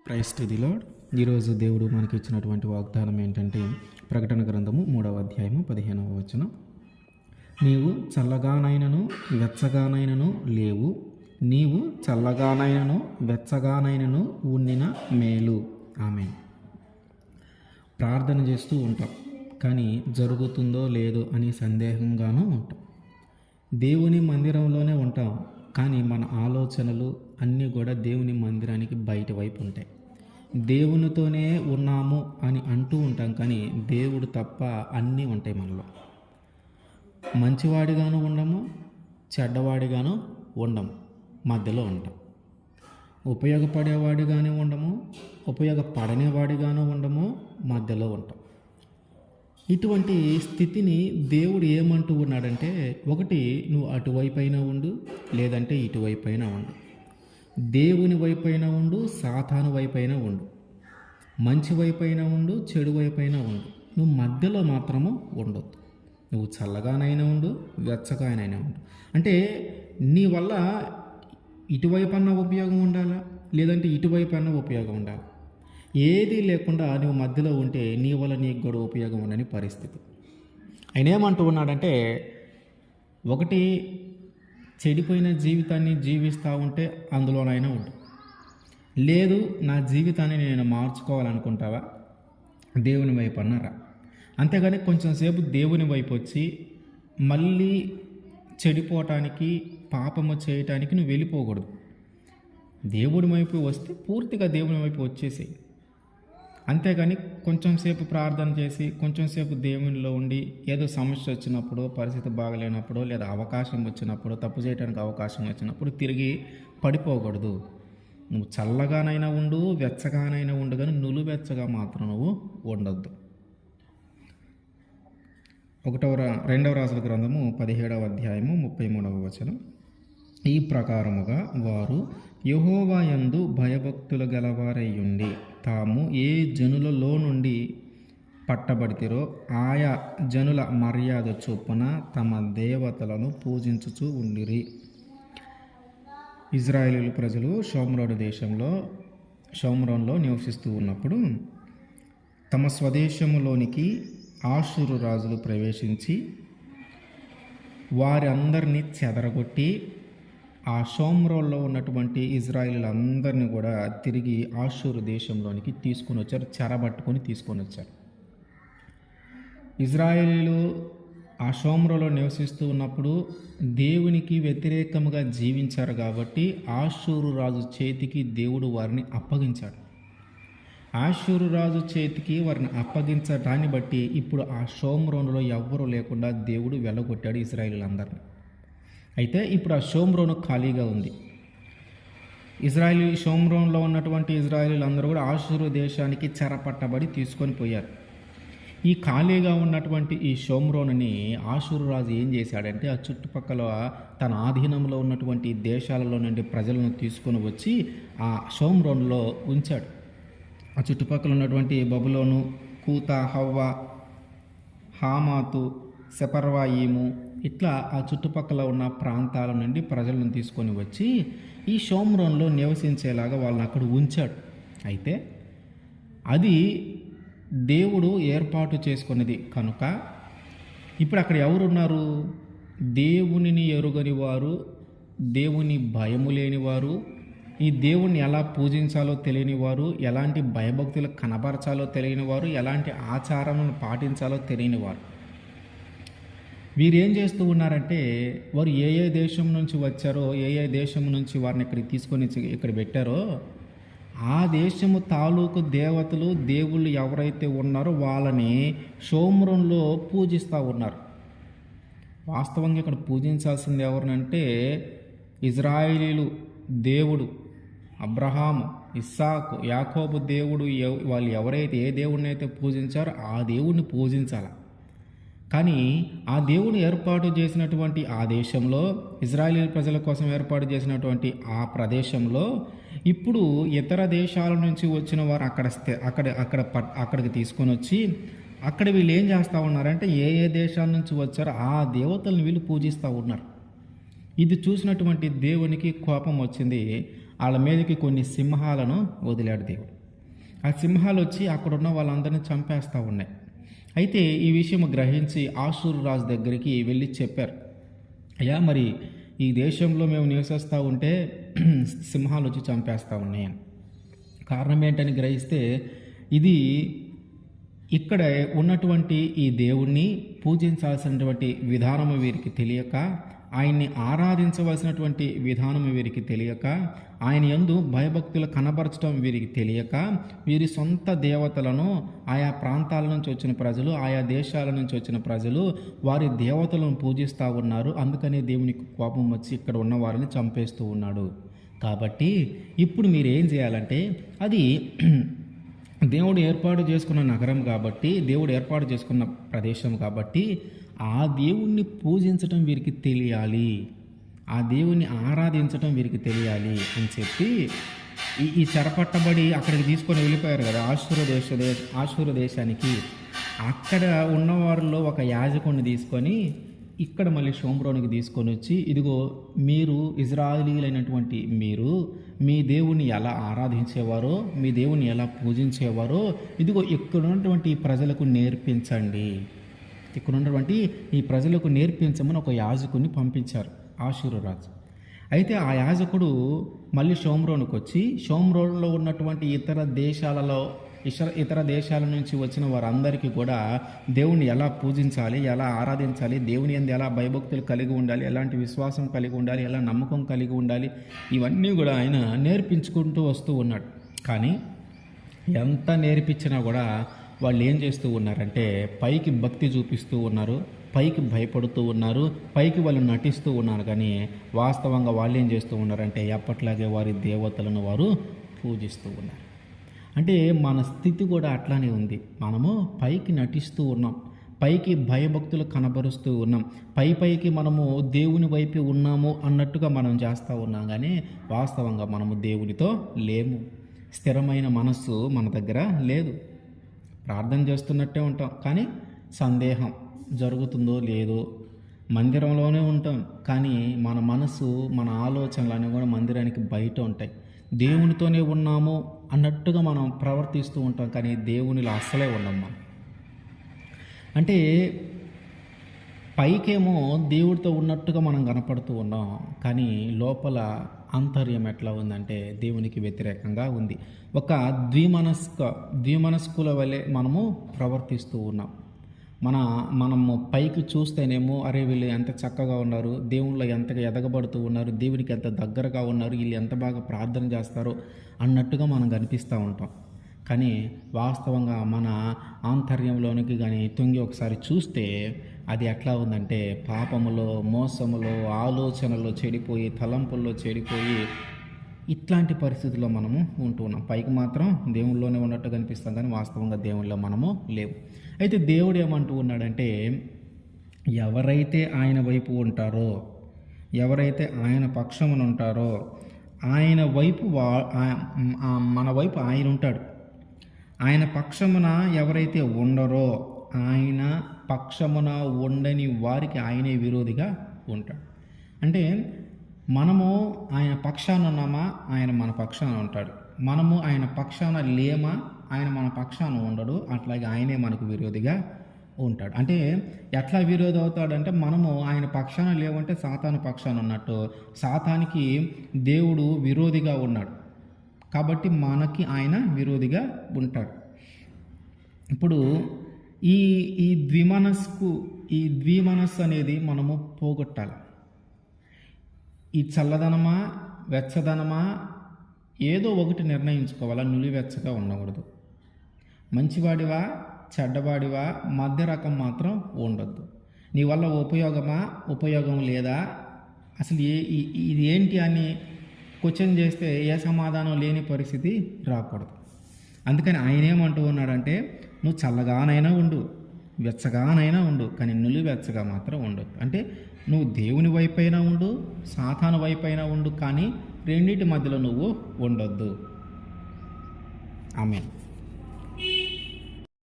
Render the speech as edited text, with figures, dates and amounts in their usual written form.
Price to the lord. ఈరోజు దేవుడు మనకి ఇచ్చినటువంటి వాగ్దానం ఏంటంటే ప్రకటన గ్రంథము 3వ అధ్యాయము 15వ వచనం. నీవు చల్లగానైనను వెచ్చగానైనను లేవు, నీవు చల్లగానైనను వెచ్చగానైనను ఉండిన మేలు. ఆమేన్. ప్రార్థన చేస్తూ ఉంటాం, కానీ జరుగుతుందో లేదో అని సందేహంగానూ ఉంటాం. దేవుని మందిరంలోనే ఉంటాం, కానీ మన ఆలోచనలు అన్నీ కూడా దేవుని మందిరానికి బయట వైపు ఉంటాయి. దేవునితోనే ఉన్నాము అని అంటూ ఉంటాం, కానీ దేవుడు తప్ప అన్నీ ఉంటాయి మనలో. మంచివాడిగాను ఉండము, చెడ్డవాడిగాను ఉండము, మధ్యలో ఉంటాం. ఉపయోగపడేవాడిగానే ఉండము, ఉపయోగపడనేవాడిగాను ఉండము, మధ్యలో ఉంటాం. ఇటువంటి స్థితిని దేవుడు ఏమంటూ ఉన్నాడంటే, ఒకటి నువ్వు అటువైపు అయినా ఉండు, లేదంటే ఇటువైపు అయినా ఉండు. దేవుని వైపు అయినా ఉండు, సాతాను వైపు అయినా ఉండు. మంచి వైపు అయినా ఉండు, చెడు వైపు అయినా ఉండు. నువ్వు మధ్యలో మాత్రము ఉండొద్దు. నువ్వు చల్లగానైనా ఉండు, వెచ్చగానైనా ఉండు. అంటే నీ వల్ల ఇటువైపు అన్న ఉపయోగం ఉండాలా, లేదంటే ఇటువైపు అన్న ఉపయోగం ఉండాలి. ఏదీ లేకుండా నువ్వు మధ్యలో ఉంటే నీ వల్ల నీకు కూడా ఉపయోగం ఉండని పరిస్థితి. ఆయన ఏమంటూ ఉన్నాడంటే, ఒకటి చెడిపోయిన జీవితాన్ని జీవిస్తూ ఉంటే అందులోనైనా ఉండు. లేదు, నా జీవితాన్ని నేను మార్చుకోవాలనుకుంటావా, దేవుని వైపు అన్నారా. అంతేగాని కొంచెం సేపు దేవుని వైపు వచ్చి మళ్ళీ చెడిపోవటానికి, పాపము చేయటానికి నువ్వు వెళ్ళిపోకూడదు. దేవుడి వైపు వస్తే పూర్తిగా దేవుని వైపు వచ్చేసి, అంతేగాని కొంచెం సేపు ప్రార్థన చేసి కొంచెం సేపు దేవునిలో ఉండి ఏదో సమస్య వచ్చినప్పుడు, పరిస్థితి బాగలేనప్పుడు, లేదా అవకాశం వచ్చినప్పుడు, తప్పు చేయడానికి అవకాశం వచ్చినప్పుడు తిరిగి పడిపోకూడదు. నువ్వు చల్లగానైనా ఉండు, వెచ్చగానైనా ఉండు, కానీ నులువెచ్చగా మాత్రం నువ్వు ఉండొద్దు. 2వ రాజుల గ్రంథము 17వ అధ్యాయము 33వ వచనం. ఈ ప్రకారముగా వారు యెహోవా యందు భయభక్తులు గలవారయ్యుండి తాము ఏ జనులలో నుండి పట్టబడితిరో ఆయా జనుల మర్యాద చొప్పున తమ దేవతలను పూజించుచూ ఉండిరి. ఇజ్రాయేలు ప్రజలు షోమ్రోన్లో నివసిస్తూ ఉన్నప్పుడు తమ స్వదేశములోనికి ఆషూరు రాజులు ప్రవేశించి వారి అందరినీ చెదరగొట్టి ఆ షోమ్రోన్లో ఉన్నటువంటి ఇజ్రాయేలీలందరినీ కూడా తిరిగి ఆషూరు దేశంలోనికి తీసుకొని వచ్చారు, చెరబట్టుకొని తీసుకొని వచ్చారు. ఇజ్రాయేలీలు ఆ షోమ్రోలో నివసిస్తూ ఉన్నప్పుడు దేవునికి వ్యతిరేకంగా జీవించారు కాబట్టి ఆషూరు రాజు చేతికి దేవుడు వారిని అప్పగించాడు. ఆషూరు రాజు చేతికి వారిని అప్పగించడాన్ని బట్టి ఇప్పుడు ఆ షోమ్రోనులో ఎవ్వరూ లేకుండా దేవుడు వెళ్ళగొట్టాడు ఇజ్రాయేలీలందరినీ. అయితే ఇప్పుడు ఆ షోమ్రోను ఖాళీగా ఉంది. షోమ్రోన్లో ఉన్నటువంటి ఇజ్రాయేలీలు అందరూ కూడా ఆషూరు దేశానికి చెరపట్టబడి తీసుకొని పోయారు. ఈ ఖాళీగా ఉన్నటువంటి ఈ షోమ్రోనుని ఆషూరు రాజు ఏం చేశాడంటే, ఆ చుట్టుపక్కల తన ఆధీనంలో ఉన్నటువంటి దేశాలలో నుండి ప్రజలను తీసుకొని వచ్చి ఆ షోమ్రోన్లో ఉంచాడు. ఆ చుట్టుపక్కల ఉన్నటువంటి బబులోను, కూత, హవ్వ, హామాతు, సెపర్వాయిము, ఇట్లా ఆ చుట్టుపక్కల ఉన్న ప్రాంతాల నుండి ప్రజలను తీసుకొని వచ్చి ఈ షోమ్రోన్లో నివసించేలాగా వాళ్ళని అక్కడ ఉంచాడు. అయితే అది దేవుడు ఏర్పాటు చేసుకున్నది కనుక ఇప్పుడు అక్కడ ఎవరున్నారు? దేవునిని ఎరుగని వారు, దేవుని భయము లేనివారు, ఈ దేవుణ్ణి ఎలా పూజించాలో తెలియని వారు, ఎలాంటి భయభక్తులు కనబరచాలో తెలియని వారు, ఎలాంటి ఆచారాలను పాటించాలో తెలియని వారు. వీరు ఏం చేస్తూ ఉన్నారంటే, వారు ఏ దేశం నుంచి వచ్చారో, ఏ దేశం నుంచి వారిని ఇక్కడికి తీసుకొని ఇక్కడ పెట్టారో ఆ దేశము తాలూకు దేవతలు, దేవుళ్ళు ఎవరైతే ఉన్నారో వాళ్ళని షోమ్రోన్లో పూజిస్తూ ఉన్నారు. వాస్తవంగా ఇక్కడ పూజించాల్సింది ఎవరినంటే, ఇజ్రాయేలీలు దేవుడు అబ్రహాము, ఇస్సాకు, యాకోబు దేవుడు, వాళ్ళు ఎవరైతే ఏ దేవుడిని అయితే పూజించారో ఆ దేవుడిని పూజించాలి. కానీ ఆ దేవుడు ఏర్పాటు చేసినటువంటి ఆ దేశంలో, ఇజ్రాయేల్ ప్రజల కోసం ఏర్పాటు చేసినటువంటి ఆ ప్రదేశంలో ఇప్పుడు ఇతర దేశాల నుంచి వచ్చిన వారు అక్కడికి తీసుకొని వచ్చి అక్కడ వీళ్ళు ఏం చేస్తూ ఉన్నారంటే, ఏ దేశాల నుంచి వచ్చారో ఆ దేవతలను వీళ్ళు పూజిస్తూ ఉన్నారు. ఇది చూసినటువంటి దేవునికి కోపం వచ్చింది. వాళ్ళ మీదకి కొన్ని సింహాలను వదిలాడు దేవుడు. ఆ సింహాలు వచ్చి అక్కడున్న వాళ్ళందరినీ చంపేస్తూ ఉన్నాయి. అయితే ఈ విషయం గ్రహించి ఆషూరు రాజు దగ్గరికి వెళ్ళి చెప్పారు, అయ్యా మరి ఈ దేశంలో మేము నివసిస్తూ ఉంటే సింహాలు వచ్చి చంపేస్తూ ఉన్నాయని. కారణం ఏంటని గ్రహిస్తే ఇది ఇక్కడ ఉన్నటువంటి ఈ దేవుణ్ణి పూజించాల్సినటువంటి విధానము వీరికి తెలియక, ఆయన్ని ఆరాధించవలసినటువంటి విధానం వీరికి తెలియక, ఆయన యందు భయభక్తులు కనబరచడం వీరికి తెలియక, వీరి సొంత దేవతలను ఆయా ప్రాంతాల నుంచి వచ్చిన ప్రజలు, ఆయా దేశాల నుంచి వచ్చిన ప్రజలు వారి దేవతలను పూజిస్తూ ఉన్నారు. అందుకనే దేవునికి కోపం వచ్చి ఇక్కడ ఉన్న వారిని చంపేస్తూ ఉన్నాడు. కాబట్టి ఇప్పుడు మీరు ఏం చేయాలంటే, అది దేవుడు ఏర్పాటు చేసుకున్న నగరం కాబట్టి, దేవుడు ఏర్పాటు చేసుకున్న ప్రదేశం కాబట్టి ఆ దేవుణ్ణి పూజించటం వీరికి తెలియాలి, ఆ దేవుణ్ణి ఆరాధించటం వీరికి తెలియాలి అని చెప్పి ఈ చెరపట్టబడి అక్కడికి తీసుకొని వెళ్ళిపోయారు కదా ఆషూరు దేశానికి. అక్కడ ఉన్నవారిలో ఒక యాజకుడిని తీసుకొని ఇక్కడ మళ్ళీ షోమ్రోనికి తీసుకొని వచ్చి, ఇదిగో మీరు ఇజ్రాయేలీలైనటువంటి మీరు మీ దేవుని ఎలా ఆరాధించేవారో, మీ దేవుని ఎలా పూజించేవారో ఇదిగో ఇక్కడ ఉన్నటువంటి ప్రజలకు నేర్పించండి, ఇక్కడ ఉన్నటువంటి ఈ ప్రజలకు నేర్పించమని ఒక యాజకుడిని పంపించారు ఆషూరు రాజు. అయితే ఆ యాజకుడు మళ్ళీ షోమ్రోనుకు వచ్చి షోమ్రోన్లో ఉన్నటువంటి ఇతర దేశాల నుంచి వచ్చిన వారందరికీ కూడా దేవుణ్ణి ఎలా పూజించాలి, ఎలా ఆరాధించాలి, దేవుని యందు ఎలా భయభక్తులు కలిగి ఉండాలి, ఎలాంటి విశ్వాసం కలిగి ఉండాలి, ఎలా నమ్మకం కలిగి ఉండాలి, ఇవన్నీ కూడా ఆయన నేర్పించుకుంటూ వస్తూ ఉన్నాడు. కానీ ఎంత నేర్పించినా కూడా వాళ్ళు ఏం చేస్తూ ఉన్నారంటే, పైకి భక్తి చూపిస్తూ ఉన్నారు, పైకి భయపడుతూ ఉన్నారు, పైకి వాళ్ళు నటిస్తూ ఉన్నారు. కానీ వాస్తవంగా వాళ్ళు ఏం చేస్తూ ఉన్నారంటే ఎప్పట్లాగే వారి దేవతలను వారు పూజిస్తూ ఉన్నారు. అంటే మన స్థితి కూడా అట్లానే ఉంది. మనము పైకి నటిస్తూ ఉన్నాం, పైకి భయభక్తులు కనబరుస్తూ ఉన్నాం, పైకి మనము దేవుని వైపు ఉన్నాము అన్నట్టుగా మనం చేస్తూ ఉన్నాం. కానీ వాస్తవంగా మనము దేవునితో లేము. స్థిరమైన మనస్సు మన దగ్గర లేదు. ప్రార్థన చేస్తున్నట్టే ఉంటాం, కానీ సందేహం జరుగుతుందో లేదో. మందిరంలోనే ఉంటాం, కానీ మన మనసు, మన ఆలోచనలు అనేవి కూడా మందిరానికి బయట ఉంటాయి. దేవునితోనే ఉన్నాము అన్నట్టుగా మనం ప్రవర్తిస్తూ ఉంటాం, కానీ దేవునిలో అస్సలే ఉన్నాం మనం. అంటే పైకేమో దేవుడితో ఉన్నట్టుగా మనం కనపడుతూ ఉన్నాం, కానీ లోపల ఆంతర్యం ఎట్లా ఉందంటే దేవునికి వ్యతిరేకంగా ఉంది. ఒక ద్విమనస్కుల వలె మనము ప్రవర్తిస్తూ ఉన్నాం. మనము పైకి చూస్తేనేమో అరే వీళ్ళు ఎంత చక్కగా ఉన్నారు, దేవుళ్ళు ఎంతగా ఎదగబడుతూ ఉన్నారు, దేవునికి ఎంత దగ్గరగా ఉన్నారు, వీళ్ళు ఎంత బాగా ప్రార్థన చేస్తారో అన్నట్టుగా మనం కనిపిస్తూ ఉంటాం. కానీ వాస్తవంగా మన ఆంతర్యంలోనికి కానీ తొంగి ఒకసారి చూస్తే అది ఎట్లా ఉందంటే పాపములో, మోసములో, ఆలోచనలో చెడిపోయి, తలంపుల్లో చెడిపోయి ఇట్లాంటి పరిస్థితుల్లో మనము ఉంటున్నాం. పైకి మాత్రం దేవుళ్ళలోనే ఉన్నట్టు కనిపిస్తాం, కానీ వాస్తవంగా దేవుళ్ళలో మనము లేవు. అయితే దేవుడు ఏమంటూ ఉన్నాడంటే, ఎవరైతే ఆయన వైపు ఉంటారో, ఎవరైతే ఆయన పక్షమున ఉంటారో ఆయన వైపు మన వైపు ఆయన ఉంటాడు. ఆయన పక్షమున ఎవరైతే ఉండరో, ఆయన పక్షమున ఉండని వారికి ఆయనే విరోధిగా ఉంటాడు. అంటే మనము ఆయన పక్షాన ఉన్నామా, ఆయన మన పక్షాన ఉంటాడు. మనము ఆయన పక్షాన లేమా, ఆయన మన పక్షాన ఉండడు. అట్లాగే ఆయనే మనకు విరోధిగా ఉంటాడు. అంటే ఎట్లా విరోధి అవుతాడంటే, మనము ఆయన పక్షాన లేవంటే సాతాను పక్షాన ఉన్నట్టు. సాతానికి దేవుడు విరోధిగా ఉన్నాడు కాబట్టి మనకి ఆయన విరోధిగా ఉంటాడు. ఇప్పుడు ఈ ద్విమనస్సు అనేది మనము పోగొట్టాలి. ఈ చల్లదనమా, వెచ్చదనమా, ఏదో ఒకటి నిర్ణయించుకోవాలా. నులివెచ్చగా ఉండకూడదు. మంచివాడివా, చెడ్డవాడివా, మధ్య రకం మాత్రం ఉండొద్దు. నీ వల్ల ఉపయోగం లేదా, అసలు ఇది ఏంటి అని క్వశ్చన్ చేస్తే ఏ సమాధానం లేని పరిస్థితి రాకూడదు. అందుకని ఆయన ఏమంటూ ఉన్నాడంటే, నువ్వు చల్లగానైనా ఉండు, వెచ్చగానైనా ఉండు, కానీ నులివెచ్చగా మాత్రం ఉండొద్దు. అంటే నువ్వు దేవుని వైపైనా ఉండు, సాతాను వైపైనా ఉండు, కానీ రెండింటి మధ్యలో నువ్వు ఉండొద్దు. ఆమేన్.